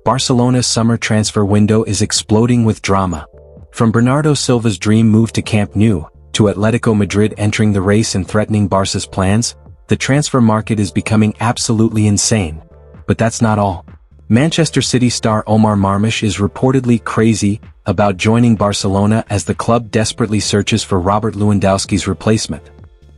Barcelona's summer transfer window is exploding with drama. From Bernardo Silva's dream move to Camp Nou, to Atletico Madrid entering the race and threatening Barca's plans, the transfer market is becoming absolutely insane. But that's not all. Manchester City star Omar Marmoush is reportedly crazy about joining Barcelona as the club desperately searches for Robert Lewandowski's replacement.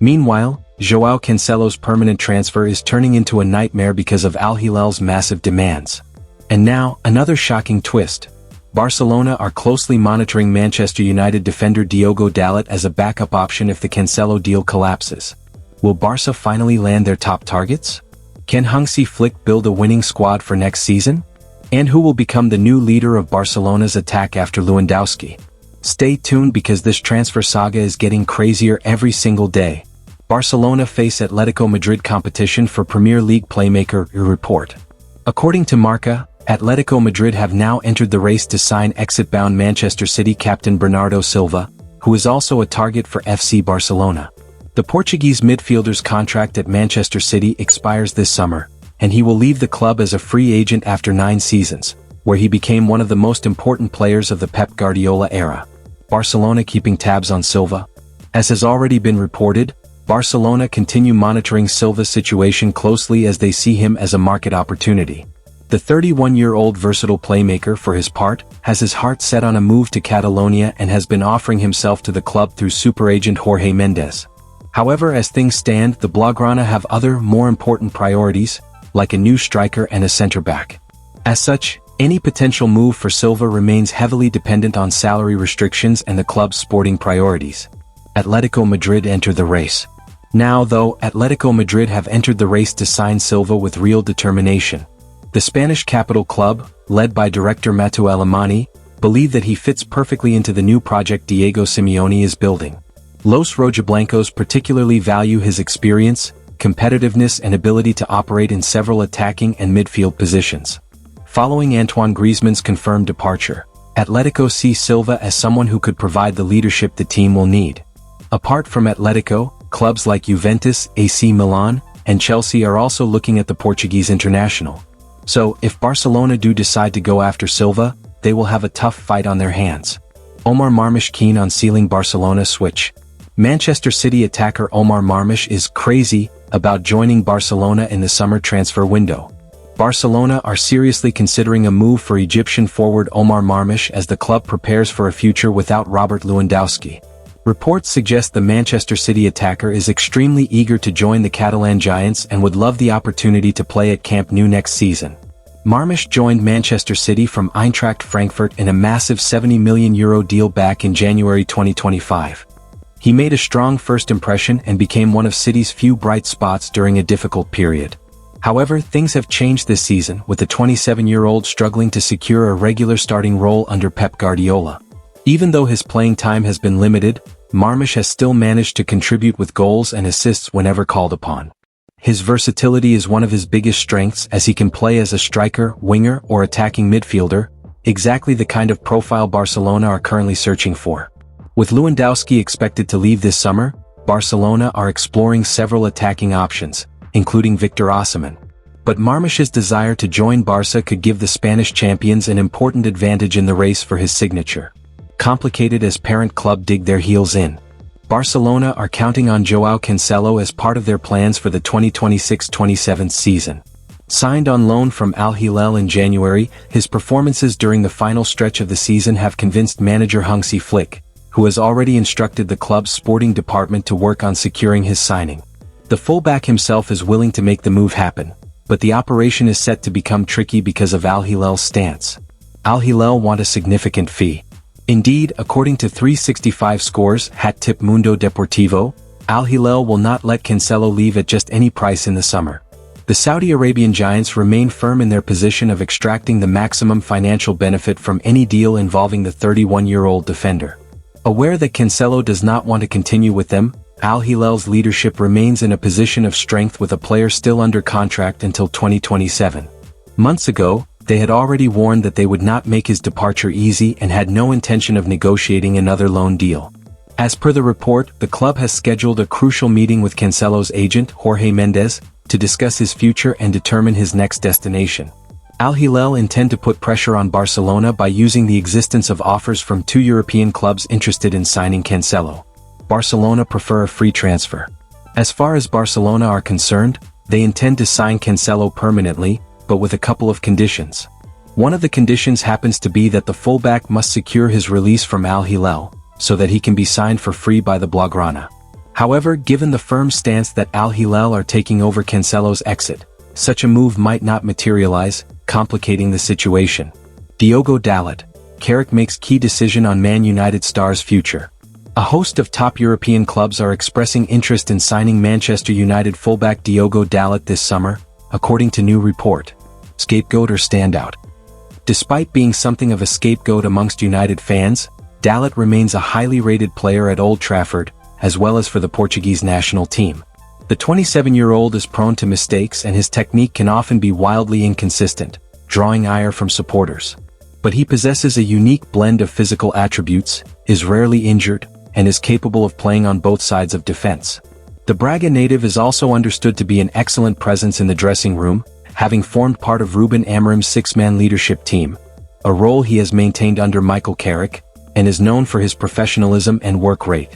Meanwhile, João Cancelo's permanent transfer is turning into a nightmare because of Al-Hilal's massive demands. And now, another shocking twist. Barcelona are closely monitoring Manchester United defender Diogo Dalot as a backup option if the Cancelo deal collapses. Will Barca finally land their top targets? Can Hansi Flick build a winning squad for next season? And who will become the new leader of Barcelona's attack after Lewandowski? Stay tuned because this transfer saga is getting crazier every single day. Barcelona face Atletico Madrid competition for Premier League playmaker report. According to Marca, Atletico Madrid have now entered the race to sign exit-bound Manchester City captain Bernardo Silva, who is also a target for FC Barcelona. The Portuguese midfielder's contract at Manchester City expires this summer, and he will leave the club as a free agent after 9 seasons, where he became one of the most important players of the Pep Guardiola era. Barcelona keeping tabs on Silva. As has already been reported, Barcelona continue monitoring Silva's situation closely as they see him as a market opportunity. The 31-year-old versatile playmaker, for his part, has his heart set on a move to Catalonia and has been offering himself to the club through super agent Jorge Mendes. However, as things stand, the Blaugrana have other, more important priorities, like a new striker and a center-back. As such, any potential move for Silva remains heavily dependent on salary restrictions and the club's sporting priorities. Atletico Madrid enter the race. Now, though, Atletico Madrid have entered the race to sign Silva with real determination. The Spanish capital club, led by director Mateu Alemany, believe that he fits perfectly into the new project Diego Simeone is building. Los Rojiblancos particularly value his experience, competitiveness and ability to operate in several attacking and midfield positions. Following Antoine Griezmann's confirmed departure, Atletico see Silva as someone who could provide the leadership the team will need. Apart from Atletico, clubs like Juventus, AC Milan, and Chelsea are also looking at the Portuguese international. So, if Barcelona do decide to go after Silva, they will have a tough fight on their hands. Omar Marmoush keen on sealing Barcelona switch. Manchester City attacker Omar Marmoush is crazy about joining Barcelona in the summer transfer window. Barcelona are seriously considering a move for Egyptian forward Omar Marmoush as the club prepares for a future without Robert Lewandowski. Reports suggest the Manchester City attacker is extremely eager to join the Catalan Giants and would love the opportunity to play at Camp Nou next season. Marmoush joined Manchester City from Eintracht Frankfurt in a massive €70 million deal back in January 2025. He made a strong first impression and became one of City's few bright spots during a difficult period. However, things have changed this season, with the 27-year-old struggling to secure a regular starting role under Pep Guardiola. Even though his playing time has been limited, Marmoush has still managed to contribute with goals and assists whenever called upon. His versatility is one of his biggest strengths, as he can play as a striker, winger, or attacking midfielder, exactly the kind of profile Barcelona are currently searching for. With Lewandowski expected to leave this summer, Barcelona are exploring several attacking options, including Victor Osimhen. But Marmoush's desire to join Barca could give the Spanish champions an important advantage in the race for his signature. Complicated as parent club dig their heels in. Barcelona are counting on João Cancelo as part of their plans for the 2026-27 season. Signed on loan from Al-Hilal in January, his performances during the final stretch of the season have convinced manager Hansi Flick, who has already instructed the club's sporting department to work on securing his signing. The fullback himself is willing to make the move happen, but the operation is set to become tricky because of Al-Hilal's stance. Al-Hilal want a significant fee. Indeed, according to 365 Scores hat tip Mundo Deportivo, Al-Hilal will not let Cancelo leave at just any price in the summer. The Saudi Arabian giants remain firm in their position of extracting the maximum financial benefit from any deal involving the 31-year-old defender. Aware that Cancelo does not want to continue with them, Al-Hilal's leadership remains in a position of strength with a player still under contract until 2027. Months ago, they had already warned that they would not make his departure easy and had no intention of negotiating another loan deal. As per the report, the club has scheduled a crucial meeting with Cancelo's agent, Jorge Mendes, to discuss his future and determine his next destination. Al-Hilal intend to put pressure on Barcelona by using the existence of offers from 2 European clubs interested in signing Cancelo. Barcelona prefer a free transfer. As far as Barcelona are concerned, they intend to sign Cancelo permanently, but with a couple of conditions. One of the conditions happens to be that the fullback must secure his release from Al-Hilal, so that he can be signed for free by the Blaugrana. However, given the firm stance that Al-Hilal are taking over Cancelo's exit, such a move might not materialize, complicating the situation. Diogo Dalot, Carrick makes key decision on Man United star's future. A host of top European clubs are expressing interest in signing Manchester United fullback Diogo Dalot this summer, according to new report. Scapegoat or standout? Despite being something of a scapegoat amongst United fans, Dalot remains a highly rated player at Old Trafford, as well as for the Portuguese national team. The 27-year-old is prone to mistakes and his technique can often be wildly inconsistent, drawing ire from supporters. But he possesses a unique blend of physical attributes, is rarely injured, and is capable of playing on both sides of defense. The Braga native is also understood to be an excellent presence in the dressing room, having formed part of Ruben Amorim's 6-man leadership team, a role he has maintained under Michael Carrick, and is known for his professionalism and work rate.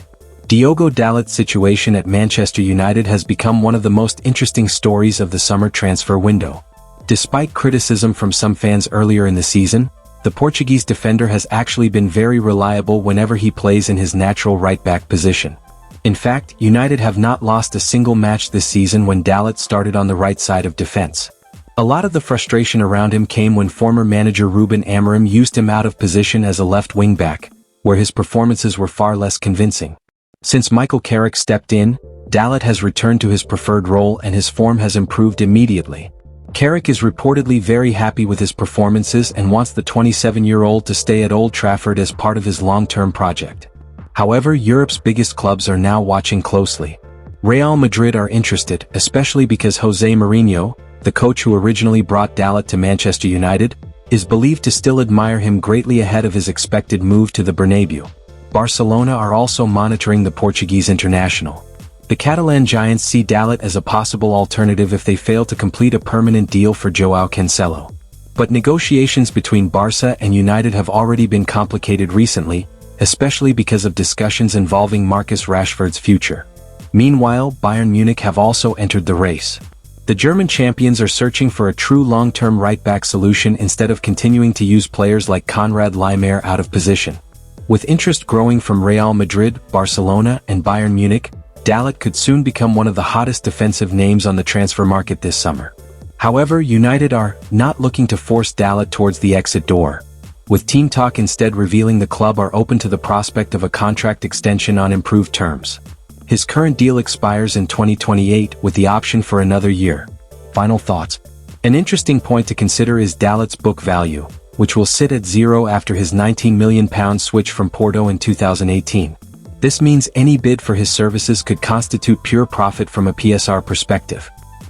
Diogo Dalot's situation at Manchester United has become one of the most interesting stories of the summer transfer window. Despite criticism from some fans earlier in the season, the Portuguese defender has actually been very reliable whenever he plays in his natural right-back position. In fact, United have not lost a single match this season when Dalot started on the right side of defense. A lot of the frustration around him came when former manager Ruben Amorim used him out of position as a left wing-back, where his performances were far less convincing. Since Michael Carrick stepped in, Dalot has returned to his preferred role and his form has improved immediately. Carrick is reportedly very happy with his performances and wants the 27-year-old to stay at Old Trafford as part of his long-term project. However, Europe's biggest clubs are now watching closely. Real Madrid are interested, especially because José Mourinho, the coach who originally brought Dalot to Manchester United, is believed to still admire him greatly ahead of his expected move to the Bernabeu. Barcelona are also monitoring the Portuguese international. The Catalan giants see Dalot as a possible alternative if they fail to complete a permanent deal for João Cancelo. But negotiations between Barça and United have already been complicated recently, especially because of discussions involving Marcus Rashford's future. Meanwhile, Bayern Munich have also entered the race. The German champions are searching for a true long-term right-back solution instead of continuing to use players like Konrad Laimer out of position. With interest growing from Real Madrid, Barcelona, and Bayern Munich, Dalot could soon become one of the hottest defensive names on the transfer market this summer. However, United are not looking to force Dalot towards the exit door, with Team Talk instead revealing the club are open to the prospect of a contract extension on improved terms. His current deal expires in 2028 with the option for another year. Final thoughts. An interesting point to consider is Dalot's book value, which will sit at zero after his £19 million switch from Porto in 2018. This means any bid for his services could constitute pure profit from a PSR perspective.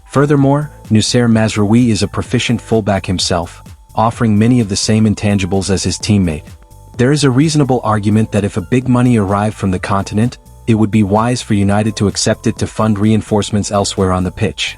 Furthermore, Noussair Mazraoui is a proficient fullback himself, offering many of the same intangibles as his teammate. There is a reasonable argument that if a big money arrived from the continent, it would be wise for United to accept it to fund reinforcements elsewhere on the pitch.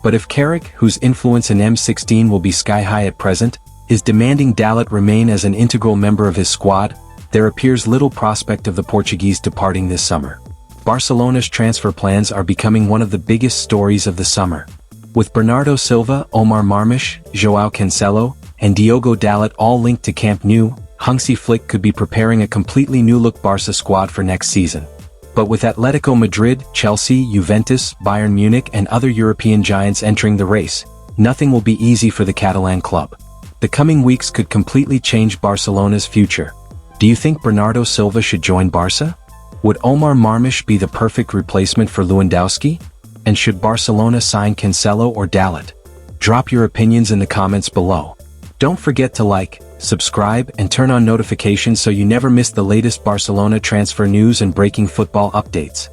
But if Carrick, whose influence in M16 will be sky-high at present, is demanding Dalot remain as an integral member of his squad, there appears little prospect of the Portuguese departing this summer. Barcelona's transfer plans are becoming one of the biggest stories of the summer. With Bernardo Silva, Omar Marmoush, João Cancelo, and Diogo Dalot all linked to Camp Nou, Hansi Flick could be preparing a completely new-look Barca squad for next season. But with Atletico Madrid, Chelsea, Juventus, Bayern Munich and other European giants entering the race, nothing will be easy for the Catalan club. The coming weeks could completely change Barcelona's future. Do you think Bernardo Silva should join Barca? Would Omar Marmoush be the perfect replacement for Lewandowski? And should Barcelona sign Cancelo or Dalot? Drop your opinions in the comments below. Don't forget to like, subscribe and turn on notifications so you never miss the latest Barcelona transfer news and breaking football updates.